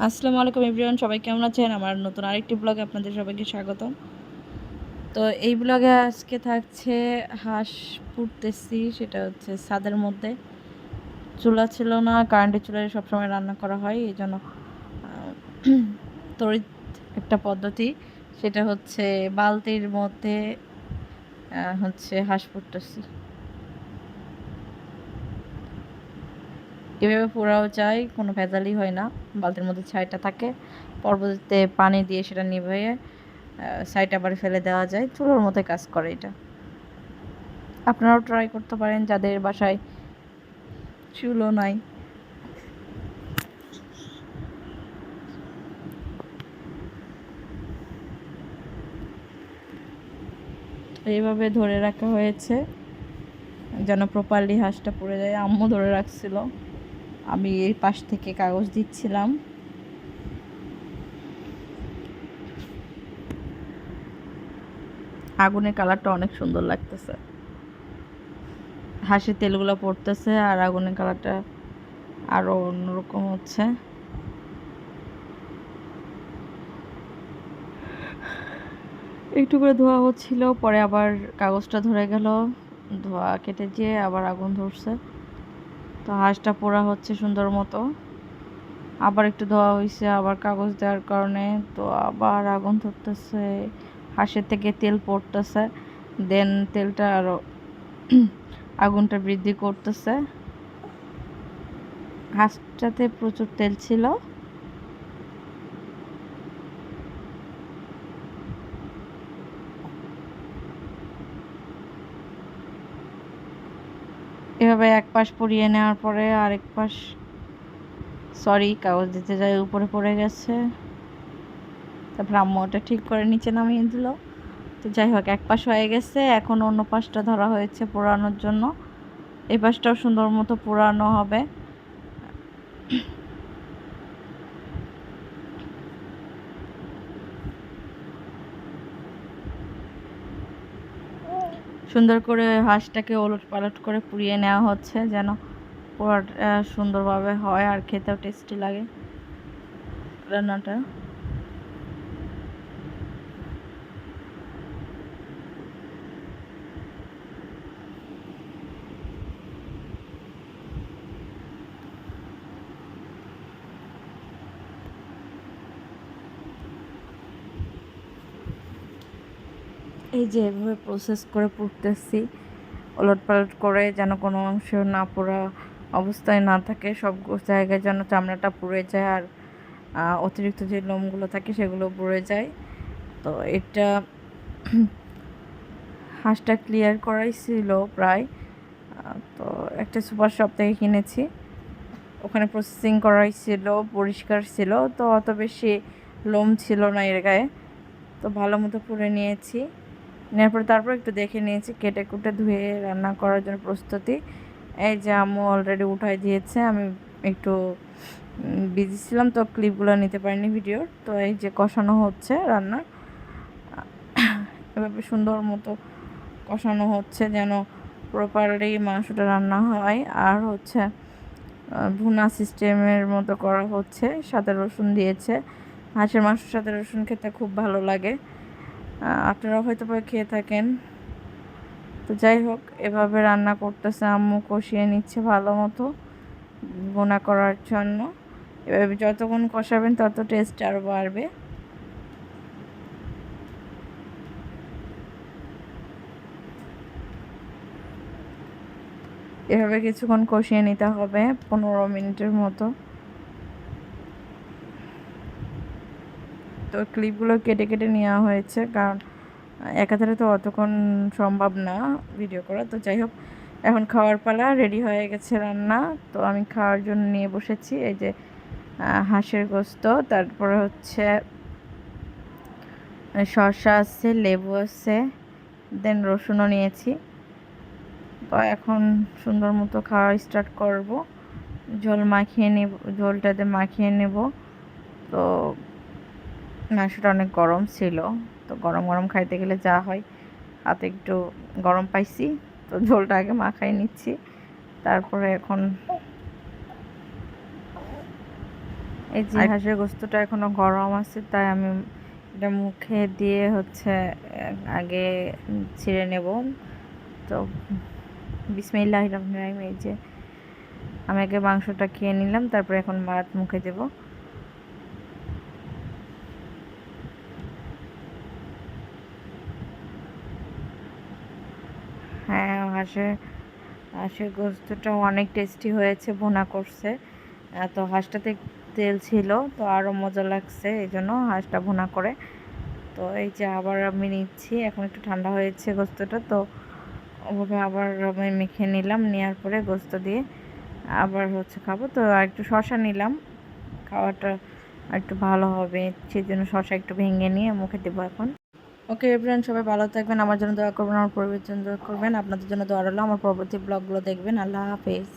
আসসালামু আলাইকুম এভরিওয়ান, সবাই কেমন আছেন? আমার নতুন আরেকটি ব্লগে আপনাদের সবাইকে স্বাগতম। তো এই ব্লগে আজকে থাকছে হাঁস পুড়তেছি, সেটা হচ্ছে ছাদের মধ্যে। চুলা ছিল না, কারেন্টের চুলায় সবসময় রান্না করা হয়, এই জন্য তড়িৎ একটা পদ্ধতি, সেটা হচ্ছে বালতির মধ্যে হচ্ছে হাঁস পুড়তেছি। এভাবে পোড়াও যায়, কোনো ভেজালই হয় না। বালতির মধ্যে ছাইটা থাকে, পরবর্তীতে পানি দিয়ে সেটা নিভিয়ে সাইড আবার ফেলে দেওয়া যায়। চুলোর মতো কাজ করে এটা। আপনারাও ট্রাই করতে পারেন যাদের বাসায় চুলো নাই। এইভাবে ধরে রাখা হয়েছে যেন প্রপারলি হাঁসটা পড়ে যায়। আম্মু ধরে রাখছিল, আমি এই পাশ থেকে কাগজ দিচ্ছিলাম। আগুনের কালারটা অনেক সুন্দর লাগতেছে, হাঁসের তেলগুলো পড়তেছে আর আগুনের কালারটা আরও অন্যরকম হচ্ছে। একটু করে ধোয়া হচ্ছিল, পরে আবার কাগজটা ধরে গেল, ধোয়া কেটে যেয়ে আবার আগুন ধরছে। তো হাঁসটা পোড়া হচ্ছে সুন্দর মতো। আবার একটু ধোয়া হয়েছে, আবার কাগজ দেওয়ার কারণে তো আবার আগুন ধরতেছে, হাঁসের থেকে তেল পড়তেছে, দেন তেলটা আরও আগুনটা বৃদ্ধি করতেছে। হাঁসটাতে প্রচুর তেল ছিল। এভাবে এক পাশ পুড়িয়ে নেওয়ার পরে আরেক পাশ, কাগজ দিতে যাই উপরে পড়ে গেছে। তারপর আম্মু ওটা ঠিক করে নিচে নামিয়ে দিল। তো যাই হোক, এক পাশ হয়ে গেছে, এখন অন্য পাশটা ধরা হয়েছে পোড়ানোর জন্য। এই পাশটাও সুন্দর মতো পোড়ানো হবে। সুন্দর করে হাঁসটাকে ওলট পালট করে পুড়িয়ে নেওয়া হচ্ছে যেন পোড়াটা সুন্দরভাবে হয় আর খেতেও টেস্টি লাগে রান্নাটা। এই যে এভাবে প্রসেস করে পুড়তেছি, ওলট পালট করে যেন কোনো অংশ না পোড়া অবস্থায় না থাকে, সব জায়গায় যেন চামড়াটা পুড়ে যায় আর অতিরিক্ত যে লোমগুলো থাকে সেগুলো পুড়ে যায়। তো এটা হাঁসটা ক্লিয়ার করাই ছিল প্রায়। তো একটা সুপার শপ থেকে কিনেছি, ওখানে প্রসেসিং করাই ছিল, পরিষ্কার ছিল, তো অত বেশি লোম ছিল না এর গায়ে। তো ভালো মতো পুড়ে নিয়েছি, নেওয়ার পরে তারপর একটু দেখে নিয়েছি, কেটে কুটে ধুয়ে রান্না করার জন্য প্রস্তুতি। এই যে আম্মু অলরেডি উঠাই দিয়েছে, আমি একটু বিজি ছিলাম তো ক্লিপগুলো নিতে পারিনি ভিডিওর। তো এই যে কষানো হচ্ছে রান্না, এভাবে সুন্দর মতো কষানো হচ্ছে যেন প্রপারলি মাংসটা রান্না হয়। আর হচ্ছে ভুনা সিস্টেমের মতো করা হচ্ছে, সাথে রসুন দিয়েছে। হাঁসের মাংসের সাথে রসুন খেতে খুব ভালো লাগে, আপনারাও হয়তো খেয়ে থাকেন। তো যাই হোক, এভাবে রান্না করতেছে আম্মু, কষিয়ে নিচ্ছে ভালো মতো ভুনা করার জন্য। এভাবে যতক্ষণ কষাবেন তত টেস্ট আরও বাড়বে। এভাবে কিছুক্ষণ কষিয়ে নিতে হবে, 15 মিনিটের মতো। তো ক্লিপগুলো কেটে কেটে নেওয়া হয়েছে, কারণ একাধারে তো অতক্ষণ সম্ভব না ভিডিও করা। তো যাই হোক, এখন খাওয়ার পালা, রেডি হয়ে গেছে রান্না। তো আমি খাওয়ার জন্য নিয়ে বসেছি। এই যে হাঁসের গোস্ত, তারপরে হচ্ছে শসা আছে, লেবু আছে, দেন রসুনও নিয়েছি। তো এখন সুন্দর মতো খাওয়া স্টার্ট করব। ঝোল মাখিয়ে নেব, ঝোলটাতে মাখিয়ে নেব। তো মাংসটা অনেক গরম ছিল, তো গরম গরম খাইতে গেলে যা হয়, হাতে একটু গরম পাইছি, তো ঝোলটা আগে মাখাই নিচ্ছি। তারপরে এখন এই যে হাঁসের গোস্তটা এখনো গরম আছে, তাই আমি এটা মুখে দিয়ে হচ্ছে আগে ছিঁড়ে নেব। তো বিসমিল্লাহির রহমানির রহিম। এই যে আমি আগে মাংসটা খেয়ে নিলাম, তারপরে এখন ভাত মুখে দেব। হ্যাঁ, হাঁসের গোস্তটা অনেক টেস্টি হয়েছে, ভুনা করছে। তো হাঁসটাতে তেল ছিল, তো আরও মজা লাগছে, এই জন্য হাঁসটা ভুনা করে। তো এই যে আবার আমি নিচ্ছি, এখন একটু ঠান্ডা হয়েছে গোস্তটা, তো ওভাবে আবার আমি মেখে নিলাম। নেওয়ার পরে গোস্ত দিয়ে আবার হচ্ছে খাবো। তো আর একটু শসা নিলাম, খাওয়াটা একটু ভালো হবে, সেই জন্য শসা একটু ভেঙে নিয়ে মুখে দেবো এখন। ওকে এভরিওয়ান, সবাই ভালো থাকবেন, আমার জন্য দোয়া করবেন, আমার পরিবারের জন্য দোয়া করবেন, আপনাদের জন্য দোয়া রইলো। আমার পরবর্তী ব্লগগুলো দেখবেন। আল্লাহ হাফেজ।